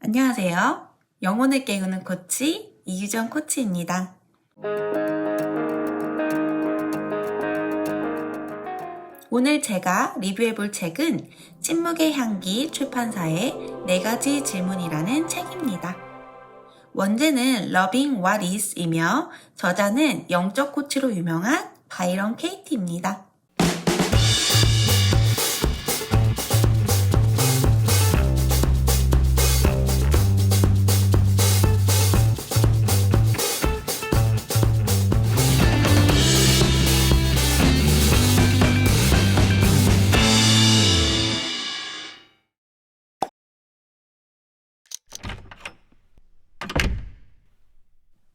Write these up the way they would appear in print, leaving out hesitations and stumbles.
안녕하세요. 영혼을 깨우는 코치 이유정 코치입니다. 오늘 제가 리뷰해볼 책은 침묵의 향기 출판사의 4가지 질문이라는 책입니다. 원제는 Loving What Is이며 저자는 영적 코치로 유명한 바이런 케이티입니다.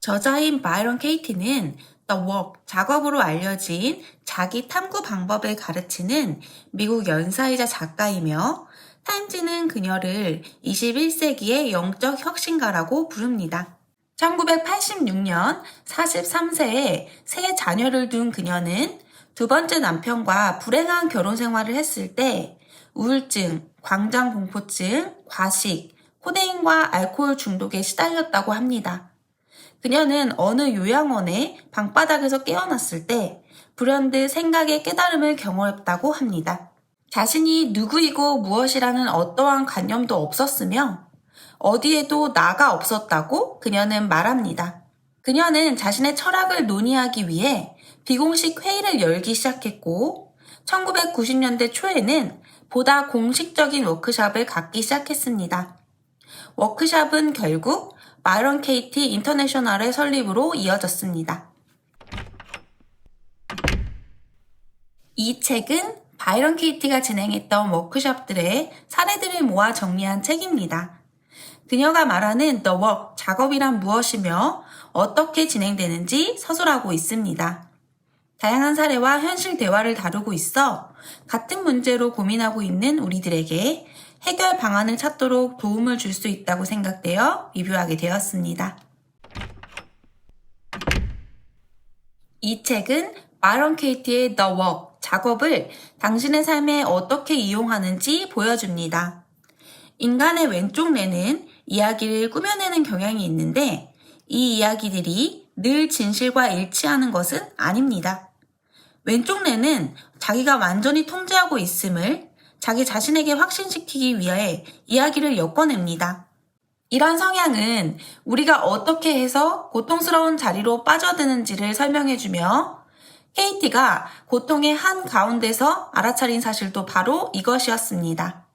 저자인 바이런 케이티는 The Work, 작업으로 알려진 자기 탐구 방법을 가르치는 미국 연사이자 작가이며 타임지는 그녀를 21세기의 영적 혁신가라고 부릅니다. 1986년 43세에 세 자녀를 둔 그녀는 두 번째 남편과 불행한 결혼 생활을 했을 때 우울증, 광장공포증, 과식, 코데인과 알코올 중독에 시달렸다고 합니다. 그녀는 어느 요양원의 방바닥에서 깨어났을 때 불현듯 생각의 깨달음을 경험했다고 합니다. 자신이 누구이고 무엇이라는 어떠한 관념도 없었으며 어디에도 나가 없었다고 그녀는 말합니다. 그녀는 자신의 철학을 논의하기 위해 비공식 회의를 열기 시작했고 1990년대 초에는 보다 공식적인 워크숍을 갖기 시작했습니다. 워크숍은 결국 바이런 케이티 인터내셔널의 설립으로 이어졌습니다. 이 책은 바이런 케이티가 진행했던 워크숍들의 사례들을 모아 정리한 책입니다. 그녀가 말하는 The Work, 작업이란 무엇이며 어떻게 진행되는지 서술하고 있습니다. 다양한 사례와 현실 대화를 다루고 있어 같은 문제로 고민하고 있는 우리들에게 해결 방안을 찾도록 도움을 줄 수 있다고 생각되어 리뷰하게 되었습니다. 이 책은 바이런 케이티의 The Work, 작업을 당신의 삶에 어떻게 이용하는지 보여줍니다. 인간의 왼쪽 뇌는 이야기를 꾸며내는 경향이 있는데 이 이야기들이 늘 진실과 일치하는 것은 아닙니다. 왼쪽 뇌는 자기가 완전히 통제하고 있음을 자기 자신에게 확신시키기 위해 이야기를 엮어냅니다. 이런 성향은 우리가 어떻게 해서 고통스러운 자리로 빠져드는지를 설명해주며 케이티가 고통의 한 가운데서 알아차린 사실도 바로 이것이었습니다.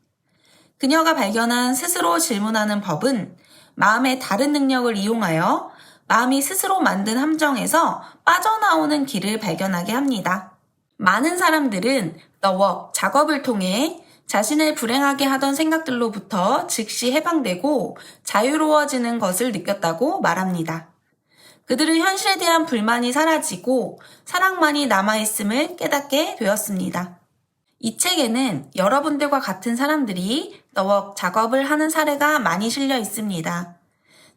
그녀가 발견한 스스로 질문하는 법은 마음의 다른 능력을 이용하여 마음이 스스로 만든 함정에서 빠져나오는 길을 발견하게 합니다. 많은 사람들은 The Work, 작업을 통해 자신을 불행하게 하던 생각들로부터 즉시 해방되고 자유로워지는 것을 느꼈다고 말합니다. 그들은 현실에 대한 불만이 사라지고 사랑만이 남아있음을 깨닫게 되었습니다. 이 책에는 여러분들과 같은 사람들이 The Work, 작업을 하는 사례가 많이 실려 있습니다.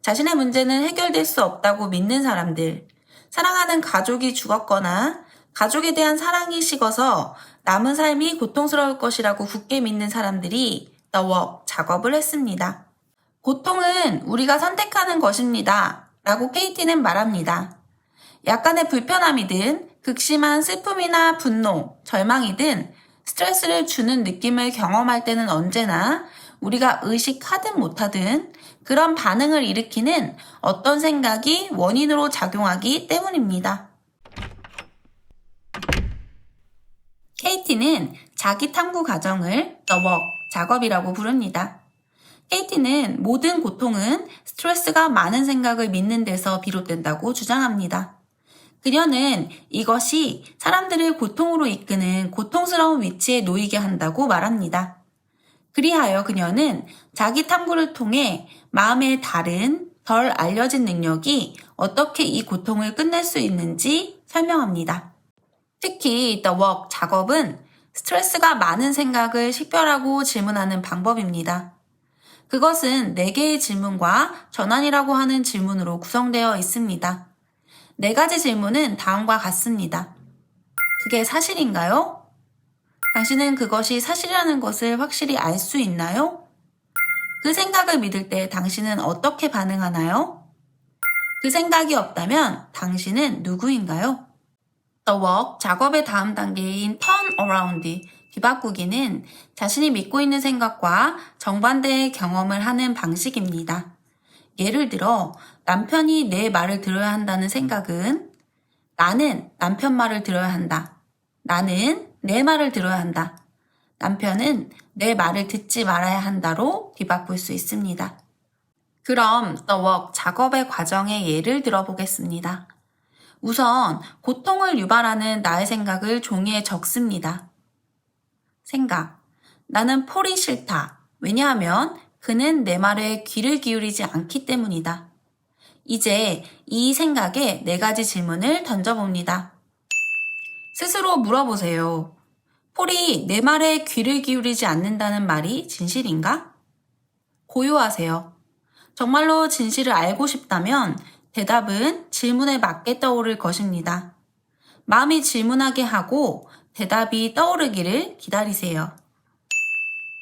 자신의 문제는 해결될 수 없다고 믿는 사람들, 사랑하는 가족이 죽었거나 가족에 대한 사랑이 식어서 남은 삶이 고통스러울 것이라고 굳게 믿는 사람들이 The Work, 작업을 했습니다. 고통은 우리가 선택하는 것입니다. 라고 케이티는 말합니다. 약간의 불편함이든 극심한 슬픔이나 분노, 절망이든 스트레스를 주는 느낌을 경험할 때는 언제나 우리가 의식하든 못하든 그런 반응을 일으키는 어떤 생각이 원인으로 작용하기 때문입니다. 케이티는 자기 탐구 과정을 The Work, 작업이라고 부릅니다. 케이티는 모든 고통은 스트레스가 많은 생각을 믿는 데서 비롯된다고 주장합니다. 그녀는 이것이 사람들을 고통으로 이끄는 고통스러운 위치에 놓이게 한다고 말합니다. 그리하여 그녀는 자기 탐구를 통해 마음의 다른, 덜 알려진 능력이 어떻게 이 고통을 끝낼 수 있는지 설명합니다. 특히 The Work, 작업은 스트레스가 많은 생각을 식별하고 질문하는 방법입니다. 그것은 4개의 질문과 전환이라고 하는 질문으로 구성되어 있습니다. 4가지 질문은 다음과 같습니다. 그게 사실인가요? 당신은 그것이 사실이라는 것을 확실히 알 수 있나요? 그 생각을 믿을 때 당신은 어떻게 반응하나요? 그 생각이 없다면 당신은 누구인가요? The work, 작업의 다음 단계인 turn around, 뒤바꾸기는 자신이 믿고 있는 생각과 정반대의 경험을 하는 방식입니다. 예를 들어 남편이 내 말을 들어야 한다는 생각은 나는 남편 말을 들어야 한다. 나는 내 말을 들어야 한다. 남편은 내 말을 듣지 말아야 한다로 뒤바꿀 수 있습니다. 그럼 The work, 작업의 과정의 예를 들어보겠습니다. 우선 고통을 유발하는 나의 생각을 종이에 적습니다. 생각. 나는 폴이 싫다. 왜냐하면 그는 내 말에 귀를 기울이지 않기 때문이다. 이제 이 생각에 4가지 질문을 던져봅니다. 스스로 물어보세요. 폴이 내 말에 귀를 기울이지 않는다는 말이 진실인가? 고요하세요. 정말로 진실을 알고 싶다면 대답은 질문에 맞게 떠오를 것입니다. 마음이 질문하게 하고 대답이 떠오르기를 기다리세요.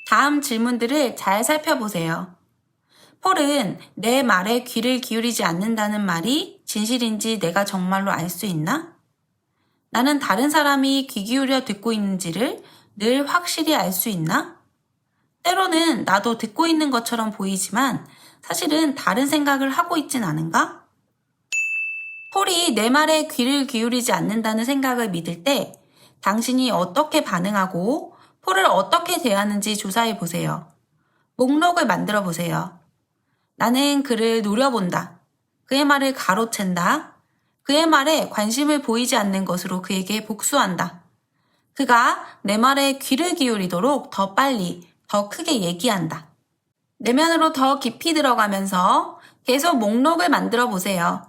다음 질문들을 잘 살펴보세요. 폴은 내 말에 귀를 기울이지 않는다는 말이 진실인지 내가 정말로 알 수 있나? 나는 다른 사람이 귀 기울여 듣고 있는지를 늘 확실히 알 수 있나? 때로는 나도 듣고 있는 것처럼 보이지만 사실은 다른 생각을 하고 있진 않은가? 폴이 내 말에 귀를 기울이지 않는다는 생각을 믿을 때 당신이 어떻게 반응하고 폴을 어떻게 대하는지 조사해 보세요. 목록을 만들어 보세요. 나는 그를 노려본다. 그의 말을 가로챈다. 그의 말에 관심을 보이지 않는 것으로 그에게 복수한다. 그가 내 말에 귀를 기울이도록 더 빨리, 더 크게 얘기한다. 내면으로 더 깊이 들어가면서 계속 목록을 만들어 보세요.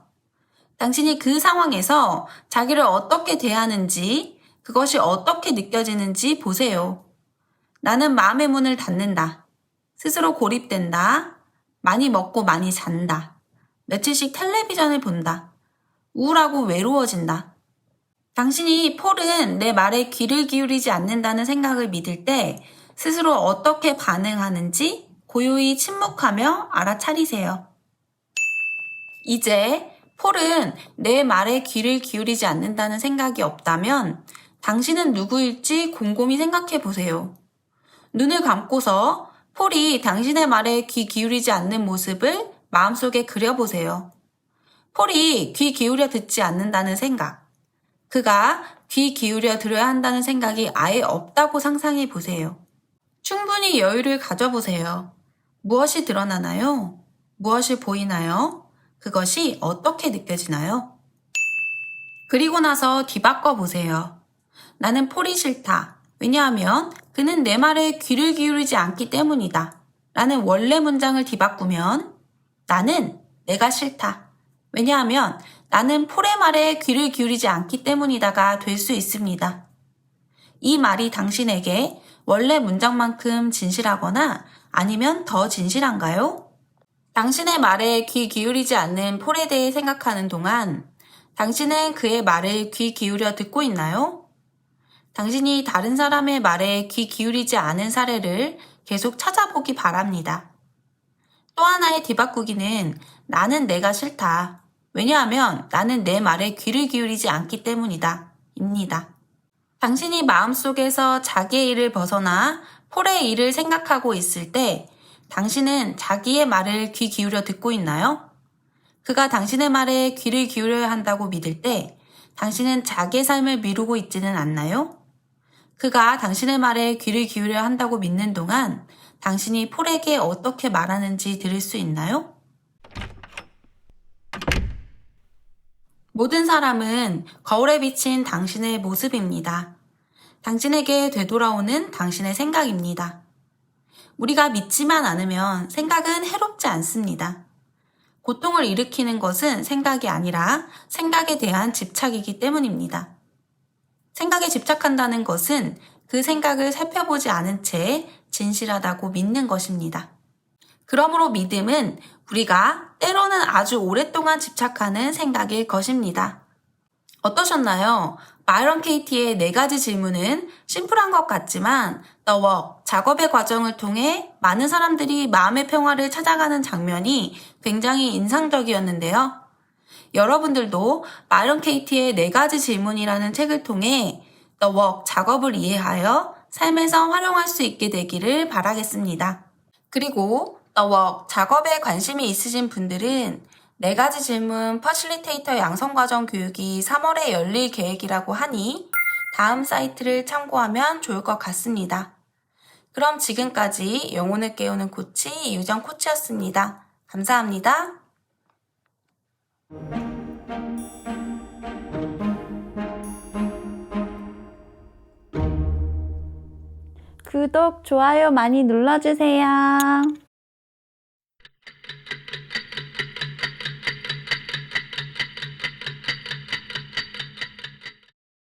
당신이 그 상황에서 자기를 어떻게 대하는지, 그것이 어떻게 느껴지는지 보세요. 나는 마음의 문을 닫는다. 스스로 고립된다. 많이 먹고 많이 잔다. 며칠씩 텔레비전을 본다. 우울하고 외로워진다. 당신이 폴은 내 말에 귀를 기울이지 않는다는 생각을 믿을 때 스스로 어떻게 반응하는지 고요히 침묵하며 알아차리세요. 이제 폴은 내 말에 귀를 기울이지 않는다는 생각이 없다면 당신은 누구일지 곰곰이 생각해 보세요. 눈을 감고서 폴이 당신의 말에 귀 기울이지 않는 모습을 마음속에 그려보세요. 폴이 귀 기울여 듣지 않는다는 생각, 그가 귀 기울여 들어야 한다는 생각이 아예 없다고 상상해 보세요. 충분히 여유를 가져보세요. 무엇이 드러나나요? 무엇이 보이나요? 그것이 어떻게 느껴지나요? 그리고 나서 뒤바꿔 보세요. 나는 폴이 싫다. 왜냐하면 그는 내 말에 귀를 기울이지 않기 때문이다. 라는 원래 문장을 뒤바꾸면 나는 내가 싫다. 왜냐하면 나는 폴의 말에 귀를 기울이지 않기 때문이다가 될 수 있습니다. 이 말이 당신에게 원래 문장만큼 진실하거나 아니면 더 진실한가요? 당신의 말에 귀 기울이지 않는 폴에 대해 생각하는 동안 당신은 그의 말을 귀 기울여 듣고 있나요? 당신이 다른 사람의 말에 귀 기울이지 않은 사례를 계속 찾아보기 바랍니다. 또 하나의 뒤바꾸기는 나는 내가 싫다. 왜냐하면 나는 내 말에 귀를 기울이지 않기 때문이다. 입니다. 당신이 마음속에서 자기의 일을 벗어나 폴의 일을 생각하고 있을 때 당신은 자기의 말을 귀 기울여 듣고 있나요? 그가 당신의 말에 귀를 기울여야 한다고 믿을 때 당신은 자기의 삶을 미루고 있지는 않나요? 그가 당신의 말에 귀를 기울여야 한다고 믿는 동안 당신이 폴에게 어떻게 말하는지 들을 수 있나요? 모든 사람은 거울에 비친 당신의 모습입니다. 당신에게 되돌아오는 당신의 생각입니다. 우리가 믿지만 않으면 생각은 해롭지 않습니다. 고통을 일으키는 것은 생각이 아니라 생각에 대한 집착이기 때문입니다. 생각에 집착한다는 것은 그 생각을 살펴보지 않은 채 진실하다고 믿는 것입니다. 그러므로 믿음은 우리가 때로는 아주 오랫동안 집착하는 생각일 것입니다. 어떠셨나요? 마이런 케이티의 4가지 질문은 심플한 것 같지만 The Work, 작업의 과정을 통해 많은 사람들이 마음의 평화를 찾아가는 장면이 굉장히 인상적이었는데요. 여러분들도 마이런 케이티의 4가지 질문이라는 책을 통해 The Work, 작업을 이해하여 삶에서 활용할 수 있게 되기를 바라겠습니다. 그리고 The Work, 작업에 관심이 있으신 분들은 4가지 질문 퍼실리테이터 양성과정 교육이 3월에 열릴 계획이라고 하니 다음 사이트를 참고하면 좋을 것 같습니다. 그럼 지금까지 영혼을 깨우는 코치 이유정 코치였습니다. 감사합니다. 구독, 좋아요 많이 눌러주세요.